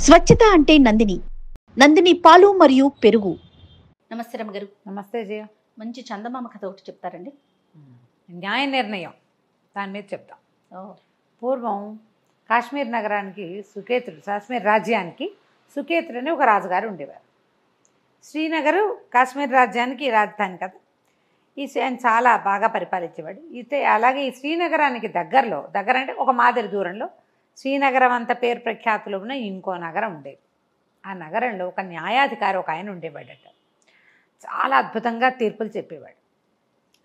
స్వచ్ఛత అంటే నందిని. నందిని పాలు మరియు పెరుగు. నమస్తే రమ్మగారు. నమస్తే జయ. మంచి చందమామ కథ ఒకటి చెప్తారండి. న్యాయ నిర్ణయం దాని మీద చెప్తాం. ఓ పూర్వం కాశ్మీర్ నగరానికి సుకేతుడు, కాశ్మీర్ రాజ్యానికి సుకేతుడు అని ఒక రాజుగారు ఉండేవారు. శ్రీనగరు కాశ్మీర్ రాజ్యానికి రాజధాని కదా. ఆయన చాలా బాగా పరిపాలించేవాడు. అయితే అలాగే ఈ శ్రీనగరానికి దగ్గర అంటే ఒక మాదిరి దూరంలో శ్రీనగరం అంత పేరు ప్రఖ్యాతులు ఉన్న ఇంకో నగరం ఉండేది. ఆ నగరంలో ఒక న్యాయాధికారి ఒక ఆయన ఉండేవాడట. చాలా అద్భుతంగా తీర్పులు చెప్పేవాడు.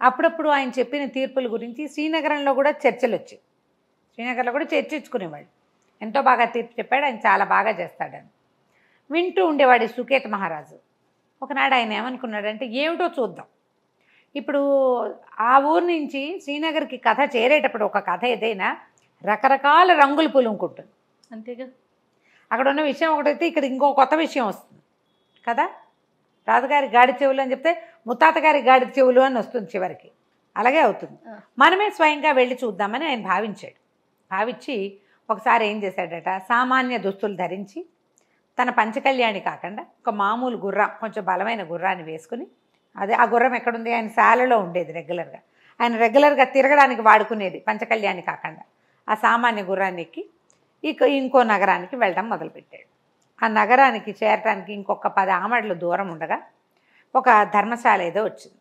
అప్పుడప్పుడు ఆయన చెప్పిన తీర్పుల గురించి శ్రీనగరంలో కూడా చర్చలు వచ్చాయి. శ్రీనగర్లో కూడా చర్చించుకునేవాడు. ఎంతో బాగా తీర్పు చెప్పాడు, ఆయన చాలా బాగా చేస్తాడని వింటూ ఉండేవాడు సుకేత మహారాజు. ఒకనాడు ఆయన ఏమనుకున్నాడంటే, ఏమిటో చూద్దాం. ఇప్పుడు ఆ ఊరు నుంచి శ్రీనగర్కి కథ చేరేటప్పుడు ఒక కథ ఏదైనా రకరకాల రంగులు పులుముకుంటుంది అంతేగా. అక్కడ ఉన్న విషయం ఒకటైతే ఇక్కడ ఇంకో కొత్త విషయం వస్తుంది కదా. రాజుగారి గాడి చెవులు అని చెప్తే ముత్తాత గారి గాడి చెవులు అని వస్తుంది చివరికి. అలాగే అవుతుంది. మనమే స్వయంగా వెళ్ళి చూద్దామని ఆయన భావించి ఒకసారి ఏం చేశాడట, సామాన్య దుస్తులు ధరించి తన పంచకళ్యాణి కాకుండా ఒక మామూలు గుర్రం, కొంచెం బలమైన గుర్రాన్ని వేసుకుని, అదే ఆ గుర్రం ఎక్కడుంది, ఆయన శాలలో ఉండేది రెగ్యులర్గా, ఆయన రెగ్యులర్గా తిరగడానికి వాడుకునేది పంచకళ్యాణి కాకుండా ఆ సామాన్య గుర్రాన్ని ఎక్కి ఇంకో నగరానికి వెళ్ళడం మొదలుపెట్టాడు. ఆ నగరానికి చేరటానికి ఇంకొక 10 ఆమడల దూరం ఉండగా ఒక ధర్మశాల ఏదో వచ్చింది.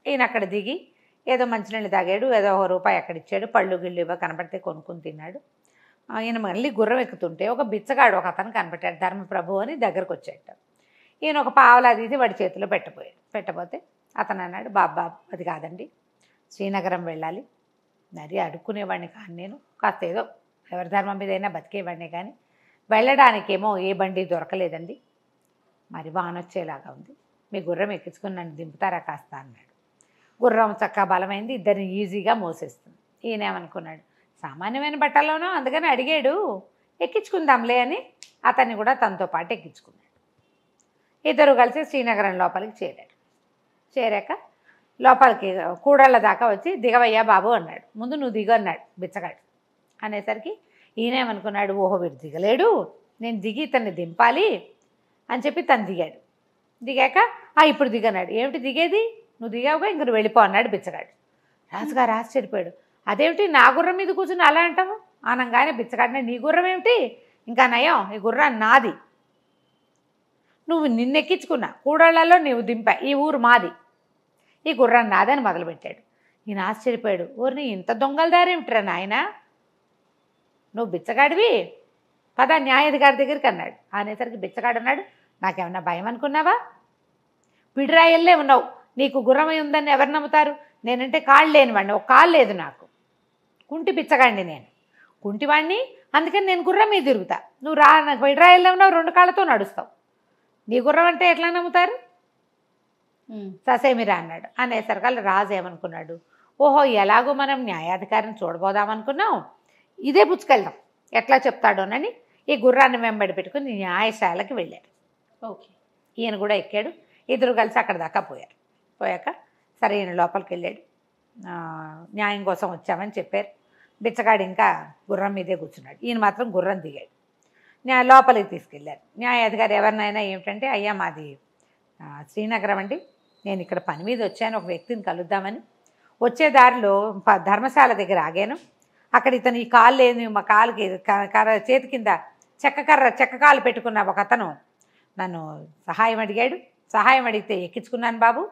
ఈయన అక్కడ దిగి ఏదో మంచినీళ్ళు తాగాడు, ఏదో ₹1 అక్కడ ఇచ్చాడు, పళ్ళు గిళ్ళు ఇవ్వ కనపడితే కొనుక్కుని తిన్నాడు. ఈయన మళ్ళీ గుర్రం ఎక్కుతుంటే ఒక బిచ్చగాడు ఒక అతను కనపడ్డాడు, ధర్మప్రభు అని దగ్గరకు వచ్చాట. ఈయన ఒక పావలా తీసి వాడి చేతిలో పెట్టబోతే అతను అన్నాడు, బాబు అది కాదండి, శ్రీనగరం వెళ్ళాలి, మరి అడుక్కునేవాడిని కానీ నేను, కాస్త ఏదో ఎవరి ధర్మం మీద అయినా బతికేవాడిని, కానీ వెళ్ళడానికేమో ఏ బండి దొరకలేదండి, మరి వానొచ్చేలాగా ఉంది, మీ గుర్రం ఎక్కించుకుని నన్ను దింపుతారా కాస్త అన్నాడు. గుర్రం చక్కగా బలమైంది, ఇద్దరిని ఈజీగా మోసేస్తుంది. ఈయన ఏమనుకున్నాడు, సామాన్యమైన బట్టలోనో అందుకని అడిగాడు, ఎక్కించుకుందాంలే అని అతన్ని కూడా తనతో పాటు ఎక్కించుకున్నాడు. ఇద్దరు కలిసి శ్రీనగరం లోపలికి చేరాక లోపలికి కూడళ్ళ దాకా వచ్చి, దిగవయ్యా బాబు అన్నాడు. ముందు నువ్వు దిగు అన్నాడు బిచ్చగాడు. అనేసరికి ఈయనేమనుకున్నాడు, ఓహో వీడు దిగలేడు, నేను దిగి ఇతన్ని దింపాలి అని చెప్పి తను దిగాడు. దిగాక ఇప్పుడు దిగన్నాడు. ఏమిటి దిగేది, నువ్వు దిగావుగా ఇంక నువ్వు వెళ్ళిపో అన్నాడు బిచ్చగాడు. రాజుగారు ఆశ్చర్యపోయాడు, అదేమిటి నా గుర్రం మీద కూర్చుని అలా అంటావు అనగానే బిచ్చగాడిని, నీ గుర్రం ఏమిటి, ఇంకా నయం, ఈ గుర్రాన్ని నాది, నువ్వు నిన్నెక్కించుకున్నా కూడళ్లలో నువ్వు దింపా, ఈ ఊరు మాది, ఈ గుర్రాన్ని నాదని మొదలుపెట్టాడు. ఈయన ఆశ్చర్యపోయాడు, ఊరిని ఇంత దొంగల దారేమిట్రా నాయన, నువ్వు బిచ్చగాడివి, పద న్యాయాధికారి దగ్గరికి అన్నాడు. అనేసరికి బిచ్చగాడు అన్నాడు, నాకేమన్నా భయం అనుకున్నావా, పిడిరాయల్లే ఉన్నావు, నీకు గుర్రమై ఉందని ఎవరు నమ్ముతారు, నేనంటే కాళ్ళు లేనివాడిని, ఒక కాళ్ళు లేదు నాకు, కుంటి బిచ్చగాడిని నేను, కుంటివాడిని, అందుకని నేను గుర్రం మీద తిరుగుతా, నువ్వు నాకు పిడిరాయల్లే ఉన్నావు, 2 కాళ్ళతో నడుస్తావు, నీ గుర్రం అంటే ఎట్లా నమ్ముతారు, ససేమిరా అన్నాడు. అనేసరికి రాజు ఏమనుకున్నాడు, ఓహో ఎలాగో మనం న్యాయాధికారిని చూడబోదామనుకున్నాం, ఇదే పుచ్చుకెళ్దాం ఎట్లా చెప్తాడోనని ఈ గుర్రాన్ని వెంబడి పెట్టుకుని న్యాయశాలకి వెళ్ళాడు. ఓకే. ఈయన కూడా ఎక్కాడు, ఇద్దరు కలిసి అక్కడ దాకా పోయాక సరే ఈయన లోపలికి వెళ్ళాడు. న్యాయం కోసం వచ్చామని చెప్పారు. బిచ్చగాడు ఇంకా గుర్రం మీదే కూర్చున్నాడు, ఈయన మాత్రం గుర్రం దిగాడు. లోపలికి తీసుకెళ్ళారు. న్యాయాధికారి ఎవరినైనా ఏమిటంటే, అయ్యా మాది శ్రీనగరం అండి, నేను ఇక్కడ పని మీద వచ్చాను, ఒక వ్యక్తిని కలుద్దామని, వచ్చే దారిలో ధర్మశాల దగ్గర ఆగాను, అక్కడ ఇతను ఈ కాలు లేని మా కాలుకి చేతి కింద చెక్క కాలు పెట్టుకున్న ఒక అతను నన్ను సహాయం అడిగాడు, సహాయం అడిగితే ఎక్కించుకున్నాను బాబు,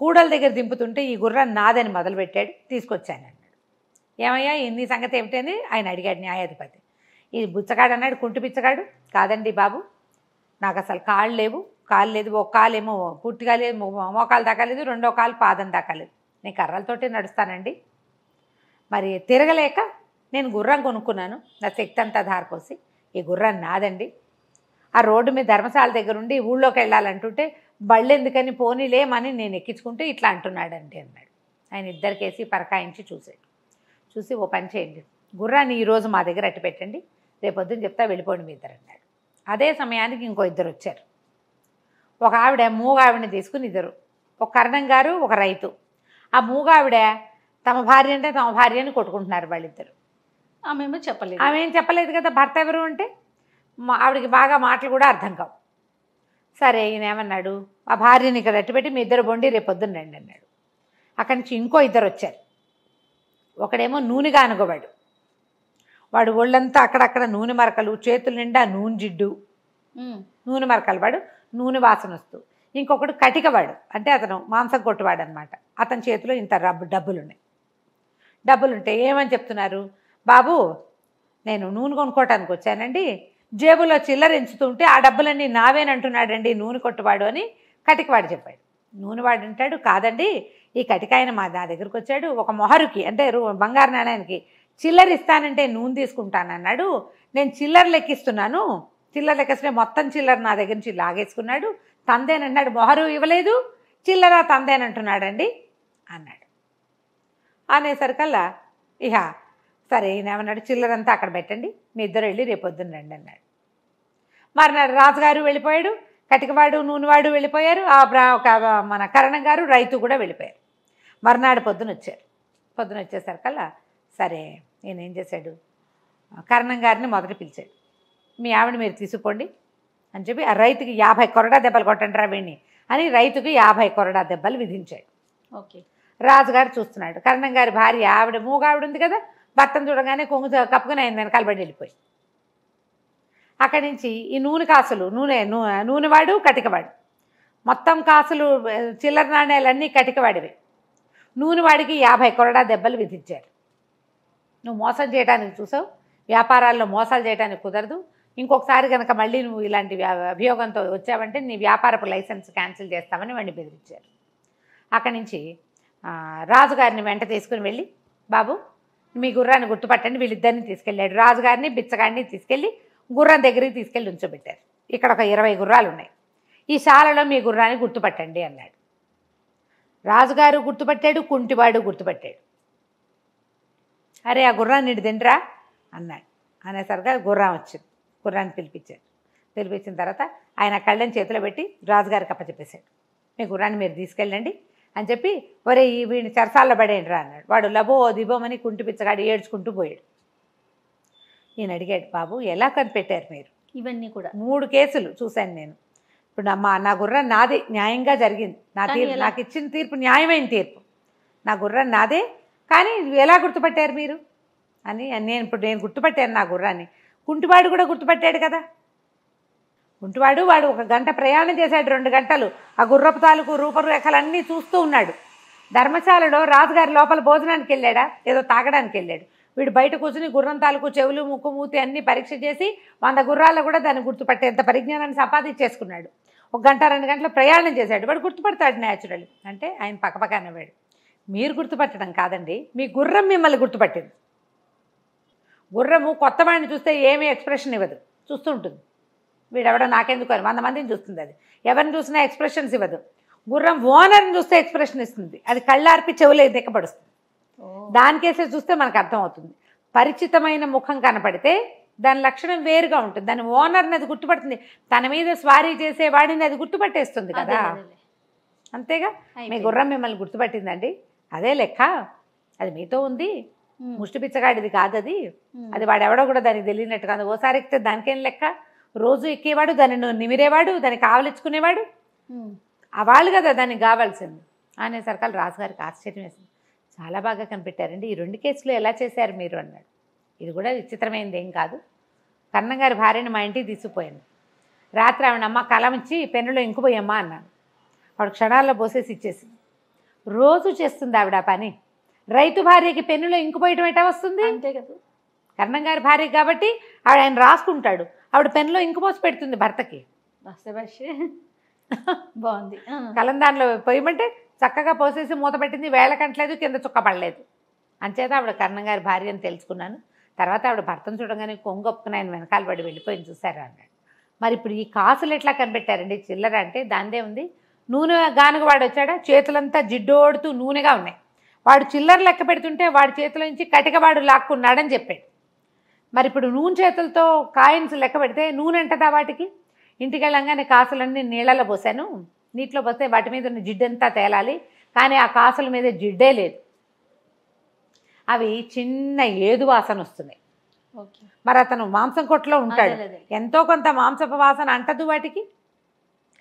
కూడల దగ్గర దింపుతుంటే ఈ గుర్రాన్ని నాదని మొదలుపెట్టాడు, తీసుకొచ్చాను అన్నాడు. ఏమయ్యా ఇన్ని సంగతి ఏమిటని ఆయన అడిగాడు న్యాయాధిపతి. ఈ బుచ్చగాడు అన్నాడు, కుంటి బిచ్చగాడు, కాదండి బాబు, నాకు అసలు కాళ్ళు లేదు, ఒక కాలేమో పూర్తిగా లేదు, మోకాలు దాకా లేదు, 2వ కాలు పాదం దాకా లేదు, నేను కర్రలతోటే నడుస్తానండి, మరి తిరగలేక నేను గుర్రం కొనుక్కున్నాను, నా శక్తి అంతా ధారపోసి, ఈ గుర్రం నాదండి, ఆ రోడ్డు మీద ధర్మశాల దగ్గర ఉండి ఊళ్ళోకి వెళ్ళాలంటుంటే బళ్ళు ఎందుకని పోనీలేమని నేను ఎక్కించుకుంటే ఇట్లా అంటున్నాడండి అన్నాడు. ఆయన ఇద్దరికేసి పరకాయించి చూసి ఓ పని చేయండి, గుర్రాన్ని ఈరోజు మా దగ్గర అట్టి పెట్టండి, రేపొద్దున చెప్తా వెళ్ళిపోండి మీ ఇద్దరు అన్నాడు. అదే సమయానికి ఇంకో ఇద్దరు వచ్చారు. ఒక ఆవిడ మూగావిడని తీసుకుని ఇద్దరు, ఒక కరణం గారు ఒక రైతు. ఆ మూగావిడ తమ భార్య అంటే తమ భార్యని కొట్టుకుంటున్నారు వాళ్ళిద్దరు. ఆమెమో చెప్పలేదు. ఆమె ఏం చెప్పలేదు కదా భర్త ఎవరు అంటే. ఆవిడికి బాగా మాటలు కూడా అర్థం కావు. సరే ఈయన ఏమన్నాడు, ఆ భార్యని ఇక్కడ అట్టుపెట్టి మీ ఇద్దరు బొండి రేపు పొద్దున్న రండి అన్నాడు. అక్కడి నుంచి ఇంకో ఇద్దరు వచ్చారు. ఒకడేమో నూనెగా అనుకోవాడు, వాడు ఒళ్ళంతా అక్కడక్కడ నూనె మరకలు, చేతుల నిండా నూనె జిడ్డు, నూనె మరకలు, వాడు నూనె వాసన వస్తూ. ఇంకొకడు కటికవాడు, అంటే అతను మాంసం కొట్టువాడు అనమాట. అతని చేతిలో ఇంత డబ్బులుంటే ఏమని చెప్తున్నారు, బాబు నేను నూనె కొనుక్కోవటానికి వచ్చానండి, జేబులో చిల్లర ఎంచుతుంటే ఆ డబ్బులన్నీ నావేనంటున్నాడండి నూనె కొట్టువాడు అని కటికవాడు చెప్పాడు. నూనెవాడు అంటాడు, కాదండి ఈ కటికాయన నా దగ్గరకు వచ్చాడు, ఒక మొహరుకి అంటే బంగారు నాణ్యానికి చిల్లర ఇస్తానంటే నూనె తీసుకుంటానన్నాడు, నేను చిల్లర లెక్కిస్తున్నాను, చిల్లర లెక్కిస్తే మొత్తం చిల్లర నా దగ్గర నుంచి లాగేసుకున్నాడు, తందేనన్నాడు, మొహరు ఇవ్వలేదు, చిల్లర తందేనంటున్నాడండి అన్నాడు. అనేసరికల్లా ఇహ సరే ఈయన ఏమన్నాడు, చిల్లరంతా అక్కడ పెట్టండి, మీ ఇద్దరు వెళ్ళి రేపు పొద్దున్న రండి అన్నాడు. మర్నాడు రాజుగారు వెళ్ళిపోయాడు, కటికవాడు నూనెవాడు వెళ్ళిపోయారు, మన కరణం గారు రైతు కూడా వెళ్ళిపోయారు. మర్నాడు పొద్దున వచ్చేసరికల్లా సరే నేను ఏం చేశాడు, కరణం గారిని మొదట పిలిచాడు, మీ ఆవిడ మీరు తీసుకుపోండి అని చెప్పి ఆ రైతుకి 50 కొరడా దెబ్బలు కొట్టండి రా వీణ్ణి అని రైతుకి 50 కొరడా దెబ్బలు విధించాడు. ఓకే. రాజుగారు చూస్తున్నాడు, కరణం గారి భార్య ఆవిడ మూగావిడ ఉంది కదా, భర్తను చూడగానే కొంగు కప్పుకొని ఆయన వెనకాల పడి వెళ్ళిపోయి అక్కడి నుంచి ఈ నూనె కాసులు నూనెవాడు కటికవాడు మొత్తం కాసులు చిల్లర నాణ్యాలన్నీ కటికవాడివి, నూనెవాడికి 50 కొరడా దెబ్బలు విధించారు. నువ్వు మోసం చేయడానికి చూసావు, వ్యాపారాల్లో మోసాలు చేయడానికి కుదరదు, ఇంకొకసారి కనుక మళ్ళీ నువ్వు ఇలాంటి అభియోగంతో వచ్చావంటే నీ వ్యాపారపు లైసెన్స్ క్యాన్సిల్ చేస్తామని వాడిని బెదిరించారు. అక్కడి నుంచి రాజుగారిని వెంట తీసుకుని వెళ్ళి, బాబు మీ గుర్రాన్ని గుర్తుపట్టండి, వీళ్ళిద్దరిని తీసుకెళ్ళాడు. రాజుగారిని బిచ్చగాడిని తీసుకెళ్ళి గుర్రం దగ్గరికి తీసుకెళ్ళి ఉంచోబెట్టారు. ఇక్కడ ఒక 20 గుర్రాలు ఉన్నాయి, ఈ శాలలో మీ గుర్రాన్ని గుర్తుపట్టండి అన్నాడు. రాజుగారు గుర్తుపట్టాడు, కుంటివాడు గుర్తుపట్టాడు. అరే ఆ గుర్రాన్ని తిండ్రా అన్నాడు. అనేసరిగా గుర్రం వచ్చింది, గుర్రాన్ని పిలిపించిన తర్వాత ఆయన కళ్ళని చేతిలో పెట్టి రాజుగారికి అప్పచెప్పేశాడు, మీ గుర్రాన్ని మీరు తీసుకెళ్ళండి అని చెప్పి, ఒరే వీడిని చెరసాల్లో పడేయండి రా అన్నాడు. వాడు లబో దిబోమని కుంటి పిచ్చగాడు ఏడ్చుకుంటూ పోయాడు. ఈయన అడిగాడు, బాబు ఎలా కనిపెట్టారు మీరు? ఇవన్నీ కూడా 3 కేసులు చూశాను నేను. ఇప్పుడు నా గుర్రం నాదే, న్యాయంగా జరిగింది, నాకు ఇచ్చిన తీర్పు న్యాయమైన తీర్పు, నా గుర్రం నాదే, కానీ ఎలా గుర్తుపట్టారు మీరు అని. నేను గుర్తుపట్టాను నా గుర్రాన్ని, కుంటివాడు కూడా గుర్తుపట్టాడు కదా. కుంటివాడు వాడు 1 గంట ప్రయాణం చేశాడు, 2 గంటలు ఆ గుర్రపు తాలూకు రూపరేఖలన్నీ చూస్తూ ఉన్నాడు. ధర్మశాలలో రాజుగారి లోపల భోజనానికి వెళ్ళాడా, ఏదో తాగడానికి వెళ్ళాడు. వీడు బయట కూర్చుని గుర్రం తాలూకు చెవులు ముక్కు మూతి అన్నీ పరీక్ష చేసి 100 గుర్రాల్లో కూడా దాన్ని గుర్తుపట్టేంత పరిజ్ఞానాన్ని సంపాదించేసుకున్నాడు. 1 గంట 2 గంటల ప్రయాణం చేశాడు, వాడు గుర్తుపడతాడు న్యాచురల్. అంటే ఆయన పక్కపక్క అన్నవాడు, మీరు గుర్తుపట్టడం కాదండి, మీ గుర్రం మిమ్మల్ని గుర్తుపట్టింది. గుర్రము కొత్త వాడిని చూస్తే ఏమీ ఎక్స్ప్రెషన్ ఇవ్వదు, చూస్తూ ఉంటుంది. వీడెవడో నాకెందుకు అని 100 మందిని చూస్తుంది, అది ఎవరిని చూసినా ఎక్స్ప్రెషన్స్ ఇవ్వదు. గుర్రం ఓనర్ని చూస్తే ఎక్స్ప్రెషన్ ఇస్తుంది, అది కళ్ళార్పి చెవులే దిక్కపడుస్తుంది. దానికేసే చూస్తే మనకు అర్థమవుతుంది. పరిచితమైన ముఖం కనపడితే దాని లక్షణం వేరుగా ఉంటుంది, దాని ఓనర్ని అది గుర్తుపడుతుంది, తన మీద స్వారీ చేసేవాడిని అది గుర్తుపట్టేస్తుంది కదా. అంతేగా, మీ గుర్రం మిమ్మల్ని గుర్తుపట్టిందండి, అదే లెక్క, అది మీతో ఉంది, ముష్టి పిచ్చగాడిది కాదు అది, అది వాడెవడో కూడా దానికి తెలియనట్టు కాదు. ఓసారి ఎక్కితే దానికేం లెక్క, రోజు ఎక్కేవాడు, దాన్ని నిమిరేవాడు, దాన్ని కావలించుకునేవాడు, వాళ్ళు కదా దానికి కావాల్సింది అనేసరికి రాజుగారికి ఆశ్చర్యం వేసింది. చాలా బాగా కనిపెట్టారండి, ఈ 2 కేసులు ఎలా చేశారు మీరు అన్నాడు. ఇది కూడా విచిత్రమైనది ఏం కాదు, కన్నగారి భార్యని మా ఇంటికి తీసుకుపోయాను, రాత్రి ఆవిడమ్మ కలం ఇచ్చి పెన్నులో ఇంకుపోయమ్మా అన్నాను. వాడు క్షణాల్లో పోసేసి ఇచ్చేసింది. రోజు చేస్తుంది ఆవిడ పని. రైతు భార్యకి పెన్నులో ఇంకుపోయటం ఎటా వస్తుంది? అంతే కదా, కర్ణంగారి భార్య కాబట్టి ఆయన రాసుకుంటాడు, ఆవిడ పెన్నులో ఇంకు పోసి పెడుతుంది భర్తకి. బాగుంది. కలం దానిలో పోయమంటే చక్కగా పోసేసి మూత పెట్టింది, వేళ కంటలేదు, కింద చుక్క పడలేదు. అంచేత ఆవిడ కర్ణంగారి భార్య అని తెలుసుకున్నాను. తర్వాత ఆవిడ భర్తను చూడగానే కొంగొప్పుకుని ఆయన వెనకాల పడి వెళ్ళిపోయింది చూసారా అన్నాడు. మరి ఇప్పుడు ఈ కాసులు ఎట్లా కనిపెట్టారండి? చిల్లర అంటే దాందే ఉంది. నూనె గానుగ వాడు వచ్చాడా, చేతులంతా జిడ్డోడుతూ నూనెగా ఉన్నాయి. వాడు చిల్లర లెక్క పెడుతుంటే వాడి చేతిలో నుంచి కటికవాడు లాక్కున్నాడని చెప్పాడు. మరి ఇప్పుడు నూనె చేతులతో కాయిన్స్ లెక్క పెడితే నూనె అంటదా వాటికి? ఇంటికి వెళ్ళంగానే కాసులన్నీ నీళ్ళలో పోసాను, నీటిలో పోస్తే వాటి మీద ఉన్న జిడ్డంతా తేలాలి, కానీ ఆ కాసుల మీద జిడ్డే లేదు, అవి చిన్న ఏదు వాసన వస్తున్నాయి. ఓకే. మరి అతను మాంసం కొట్లో ఉంటాడు, అదే, అదే. ఎంతో కొంత మాంసపు వాసన అంటదు వాటికి.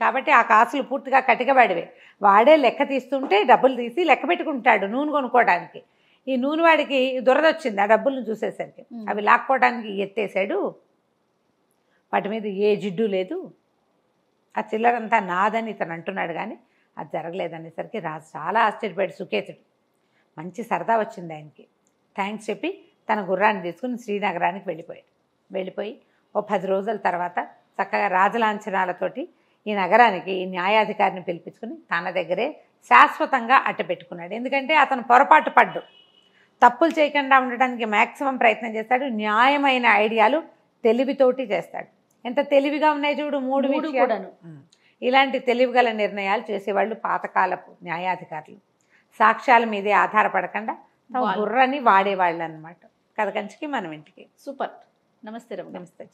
కాబట్టి ఆ కాసులు పూర్తిగా కటికవాడివే. వాడే లెక్క తీస్తుంటే డబ్బులు తీసి లెక్క పెట్టుకుంటాడు నూనె కొనుక్కోవడానికి. ఈ నూనె వాడికి దురదొచ్చింది ఆ డబ్బులను చూసేసరికి. అవి లాక్కోవడానికి ఎత్తేసాడు. వాటి మీద ఏ జిడ్డు లేదు. ఆ చిల్లరంతా నాదని ఇతను అంటున్నాడు, కానీ అది జరగలేదనేసరికి రాజు చాలా ఆశ్చర్యపడి సుకేతుడు మంచి సరదా వచ్చింది ఆయనకి. థ్యాంక్స్ చెప్పి తన గుర్రాన్ని తీసుకుని శ్రీనగరానికి వెళ్ళిపోయి ఓ 10 రోజుల తర్వాత చక్కగా రాజలాంఛనాలతోటి ఈ నగరానికి ఈ న్యాయాధికారిని పిలిపించుకుని తన దగ్గరే శాశ్వతంగా అట్టపెట్టుకున్నాడు. ఎందుకంటే అతను పొరపాటు పడ్డు, తప్పులు చేయకుండా ఉండడానికి మ్యాక్సిమం ప్రయత్నం చేస్తాడు. న్యాయమైన ఐడియాలు తెలివితోటి చేస్తాడు. ఎంత తెలివిగా ఉన్నాయి చూడు, 3 మూడు విషయాలు. కూడాను. ఇలాంటి తెలివిగల నిర్ణయాలు చేసేవాళ్ళు పాతకాలపు న్యాయాధికారులు. సాక్ష్యాల మీదే ఆధారపడకుండా తమ బుర్రని వాడేవాళ్ళు అనమాట. కథ కంచికి మనం ఇంటికి. సూపర్. నమస్తే రమ్య. నమస్తే.